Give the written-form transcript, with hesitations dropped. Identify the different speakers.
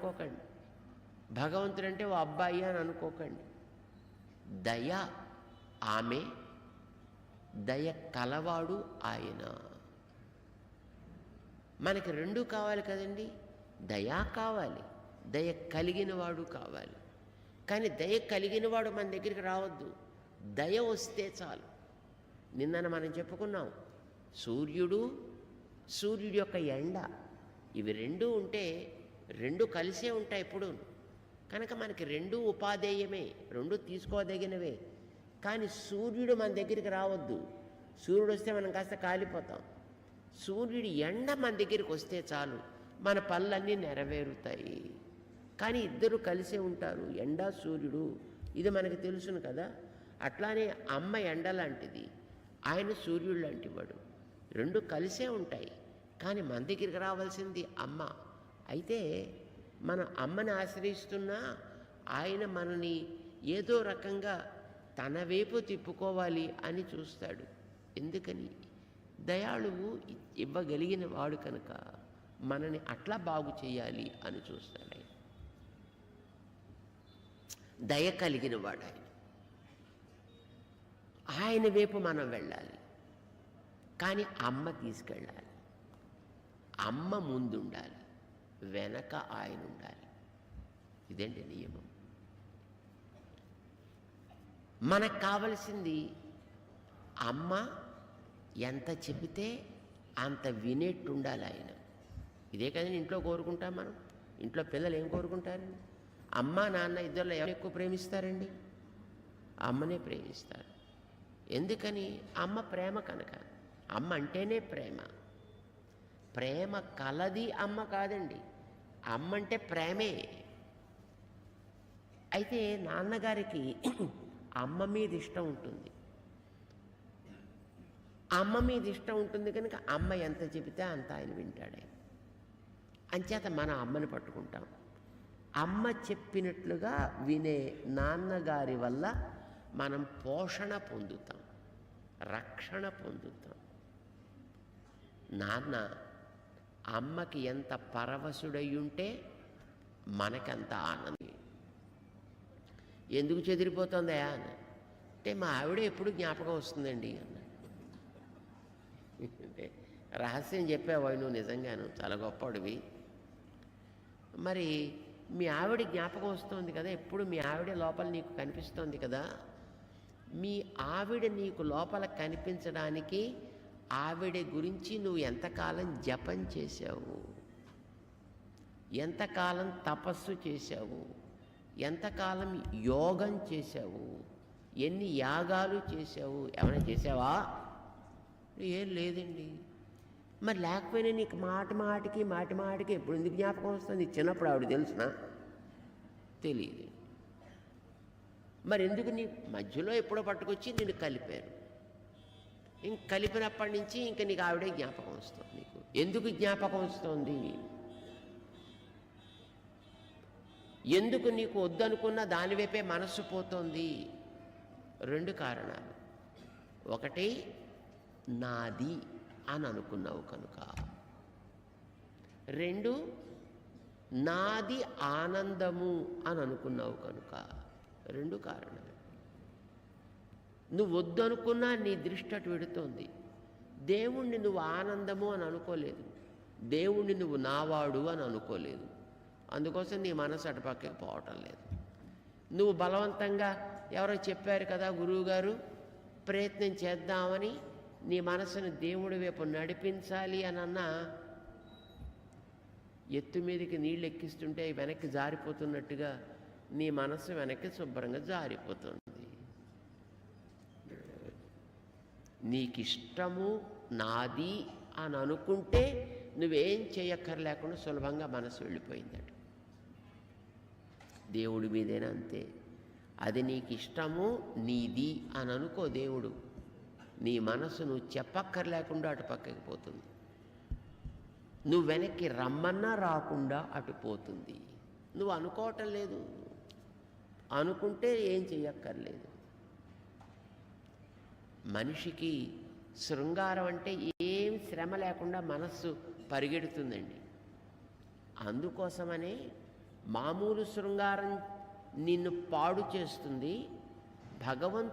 Speaker 1: అనుకోకండి. భగవంతుడంటే ఓ అబ్బాయి అని అనుకోకండి. దయ ఆమె, దయ కలవాడు ఆయన. మనకి రెండూ కావాలి కదండి. దయ కావాలి, దయ కలిగిన వాడు కావాలి. కానీ దయ కలిగిన వాడు మన దగ్గరికి రావద్దు, దయ వస్తే చాలు. నిన్న మనం చెప్పుకున్నాం, సూర్యుడి యొక్క ఎండ, ఇవి రెండూ ఉంటే రెండు కలిసే ఉంటాయి ఎప్పుడు. కనుక మనకి రెండూ ఉపాధేయమే, రెండు తీసుకోదగినవే. కానీ సూర్యుడు మన దగ్గరికి రావద్దు. సూర్యుడు వస్తే మనం కాస్త కాలిపోతాం. సూర్యుడి ఎండ మన దగ్గరికి వస్తే చాలు, మన పనులన్నీ నెరవేరుతాయి. కానీ ఇద్దరు కలిసే ఉంటారు, ఎండ సూర్యుడు. ఇది మనకు తెలుసును కదా. అట్లానే అమ్మ ఎండ లాంటిది, ఆయన సూర్యుడు లాంటి వాడు. రెండు కలిసే ఉంటాయి. కానీ మన దగ్గరికి రావాల్సింది అమ్మ. అయితే మనం అమ్మని ఆశ్రయిస్తున్నా ఆయన మనని ఏదో రకంగా తన వైపు తిప్పుకోవాలి అని చూస్తాడు. ఎందుకని? దయాళువు ఇవ్వగలిగిన వాడు కనుక మనని అట్లా బాగు చేయాలి అని చూస్తాడు ఆయన. దయ కలిగిన వాడు ఆయన. ఆయన వైపు మనం వెళ్ళాలి. కానీ అమ్మ తీసుకెళ్ళాలి. అమ్మ ముందుండాలి, వెనక ఆయన ఉండాలి. ఇదేంటి నియమం. మనకు కావలసింది అమ్మ ఎంత చెబితే అంత వినేట్టు ఉండాలి ఆయన. ఇదే కదండి ఇంట్లో కోరుకుంటాం మనం. ఇంట్లో పిల్లలు ఏం కోరుకుంటారండి? అమ్మ నాన్న ఇద్దరిలో ఎవరు ఎక్కువ ప్రేమిస్తారండి? అమ్మనే ప్రేమిస్తారు. ఎందుకని? అమ్మ ప్రేమ కనుక. అమ్మ అంటేనే ప్రేమ. ప్రేమ కలది అమ్మ కాదండి, అమ్మ అంటే ప్రేమే. అయితే నాన్నగారికి అమ్మ మీద ఇష్టం ఉంటుంది. అమ్మ మీద ఇష్టం ఉంటుంది కనుక అమ్మ ఎంత చెబితే అంత ఆయన వింటాడే. అంచేత మన అమ్మని పట్టుకుంటాం. అమ్మ చెప్పినట్లుగా వినే నాన్నగారి వల్ల మనం పోషణ పొందుతాం, రక్షణ పొందుతాం. నాన్న అమ్మకి ఎంత పరవశుడయ్యుంటే మనకంత ఆనందం. ఎందుకు చెదిరిపోతుందా అని అంటే, మా ఆవిడ ఎప్పుడు జ్ఞాపకం వస్తుందండి అన్నాడు. రహస్యం చెప్పావు నువ్వు, నిజంగాను చాలా గొప్పవాడివి. మరి మీ ఆవిడ జ్ఞాపకం వస్తుంది కదా, ఎప్పుడు మీ ఆవిడ లోపల నీకు కనిపిస్తోంది కదా. మీ ఆవిడ నీకు లోపల కనిపించడానికి ఆవిడ గురించి నువ్వు ఎంతకాలం జపం చేశావు, ఎంతకాలం తపస్సు చేశావు, ఎంతకాలం యోగం చేశావు, ఎన్ని యాగాలు చేశావు? ఏమైనా చేసావా? ఏం లేదండి. మరి లేకపోయినా నీకు మాటి మాటికి ఎప్పుడు ఎందుకు జ్ఞాపకం వస్తుంది? చిన్నప్పుడు ఆవిడ తెలుసునా? తెలియదు. మరి ఎందుకు నీ మధ్యలో ఎప్పుడో పట్టుకొచ్చి నిన్ను కలిపారు. ఇంక కలిపినప్పటి నుంచి ఇంక నీకు ఆవిడే జ్ఞాపకం వస్తుంది. నీకు ఎందుకు జ్ఞాపకం వస్తుంది? ఎందుకు నీకు వద్దనుకున్న దానివైపే మనస్సు పోతుంది? రెండు కారణాలు. ఒకటి, నాది అని అనుకున్నావు కనుక. రెండు, నాది ఆనందము అని అనుకున్నావు కనుక. రెండు కారణాలు. నువ్వు వద్దనుకున్నా నీ దృష్టి అటు వెడుతోంది. దేవుణ్ణి నువ్వు ఆనందము అని అనుకోలేదు, దేవుణ్ణి నువ్వు నావాడు అని అనుకోలేదు. అందుకోసం నీ మనసు అటుపక్కకి పోవటం లేదు. నువ్వు బలవంతంగా ఎవరో చెప్పారు కదా గురువుగారు, ప్రయత్నం చేద్దామని నీ మనసును దేవుడి వైపు నడిపించాలి అని అన్నా, ఎత్తు మీదకి నీళ్ళు ఎక్కిస్తుంటే వెనక్కి జారిపోతున్నట్టుగా నీ మనసు వెనక్కి శుభ్రంగా జారిపోతుంది. నీకిష్టము నాది అని అనుకుంటే నువ్వేం చేయక్కర్లేకుండా సులభంగా మనసు వెళ్ళిపోయిందట. దేవుడి మీదైనా అంతే. అది నీకు ఇష్టము నీది అని అనుకో, దేవుడు నీ మనసు నువ్వు చెప్పక్కర్లేకుండా అటు పక్కకి పోతుంది. నువ్వు వెనక్కి రమ్మన్నా రాకుండా అటు పోతుంది. నువ్వు అనుకోవటం లేదు, అనుకుంటే ఏం చెయ్యక్కర్లేదు. మనిషికి శృంగారం అంటే ఏం శ్రమ లేకుండా మనస్సు పరిగెడుతుందండి. అందుకోసమనే మామూలు శృంగారం నిన్ను పాడు చేస్తుంది. భగవంతుడు